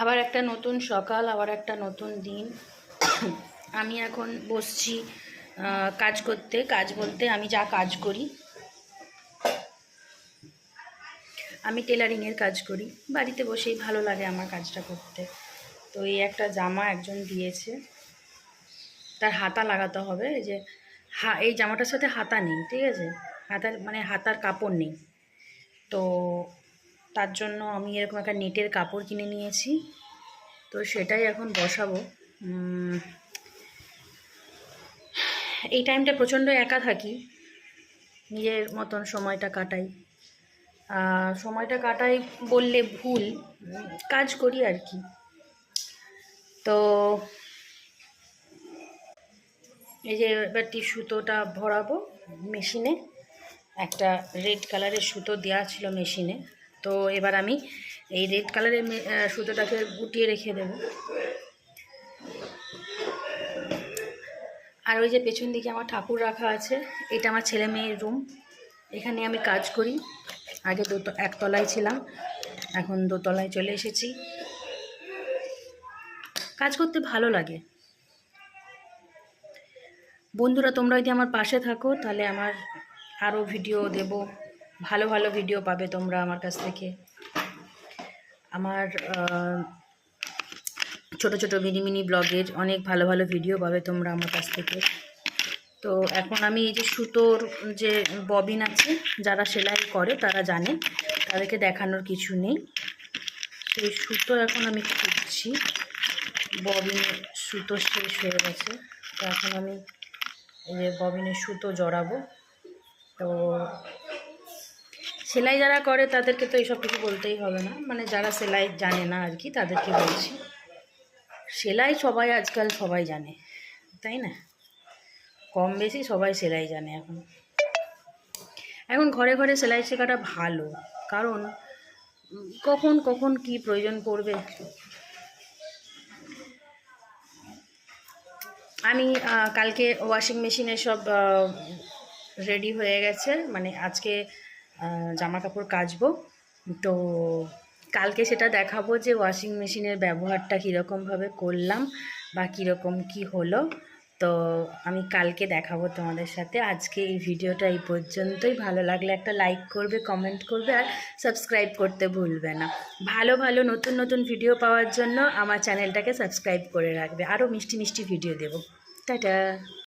আবার একটা নতুন সকাল, আবার একটা নতুন দিন। আমি এখন বসছি কাজ করতে। কাজ বলতে আমি যা কাজ করি, আমি টেলারিংয়ের কাজ করি। বাড়িতে বসেই ভালো লাগে আমার কাজটা করতে। তো এই একটা জামা একজন দিয়েছে, তার হাতা লাগাতে হবে। এই যে এই জামাটার সাথে হাতা নেই, ঠিক আছে, হাতার মানে হাতার কাপড় নেই। তো তার জন্য আমি এরকম একটা নেটের কাপড় কিনে নিয়েছি। তো সেটাই এখন বসাবো। এই টাইমটা প্রচণ্ড একা থাকি, নিজের মতন সময়টা কাটাই। সময়টা কাটাই বললে ভুল, কাজ করি আর কি। তো এই যে এবারটি সুতোটা ভরাবো মেশিনে। একটা রেড কালারের সুতো দেওয়া ছিল মেশিনে। তো এবার আমি এই রেড কালারের সুতোটাকে গুটিয়ে রেখে দেব। আর ওই যে পেছন দিকে আমার ঠাকুর রাখা আছে, এটা আমার ছেলে মেয়ের রুম। এখানে আমি কাজ করি। আগে একতলায় ছিলাম, এখন দোতলায় চলে এসেছি। কাজ করতে ভালো লাগে। বন্ধুরা, তোমরা যদি আমার পাশে থাকো তাহলে আমার আরও ভিডিও দেব, ভালো ভালো ভিডিও পাবে তোমরা আমার কাছ থেকে। আমার ছোট ছোট মিনি মিনি ব্লগের অনেক ভালো ভালো ভিডিও পাবে তোমরা আমার কাছ থেকে। তো এখন আমি এই যে সুতোর যে ববিন আছে, যারা সেলাই করে তারা জানে, তাদেরকে দেখানোর কিছু নেই। সেই সুতো এখন আমি খুঁজছি। ববিনের সুতো শেষ হয়ে গেছে, তো এখন আমি এই যে ববিনের সুতো জড়াবো। তো সেলাই যারা করে তাদেরকে তো এইসব কিছু বলতেই হবে না, মানে যারা সেলাই জানে না আর কি তাদেরকে বলছি। সেলাই সবাই আজকাল সবাই জানে, তাই না? কম বেশি সবাই সেলাই জানে এখন। এখন ঘরে ঘরে সেলাই শেখাটা ভালো, কারণ কখন কখন কি প্রয়োজন পড়বে। আমি কালকে ওয়াশিং মেশিনে সব রেডি হয়ে গেছে, মানে আজকে জামা কাপড় কাচবো। তো কালকে সেটা দেখাবো যে ওয়াশিং মেশিনের ব্যবহারটা কীরকমভাবে করলাম বা কীরকম কি হলো। তো আমি কালকে দেখাবো তোমাদের সাথে। আজকে এই ভিডিওটা এই পর্যন্তই। ভালো লাগলে একটা লাইক করবে, কমেন্ট করবে, আর সাবস্ক্রাইব করতে ভুলবে না। ভালো ভালো নতুন নতুন ভিডিও পাওয়ার জন্য আমার চ্যানেলটাকে সাবস্ক্রাইব করে রাখবে। আরও মিষ্টি মিষ্টি ভিডিও দেবো। টাটা।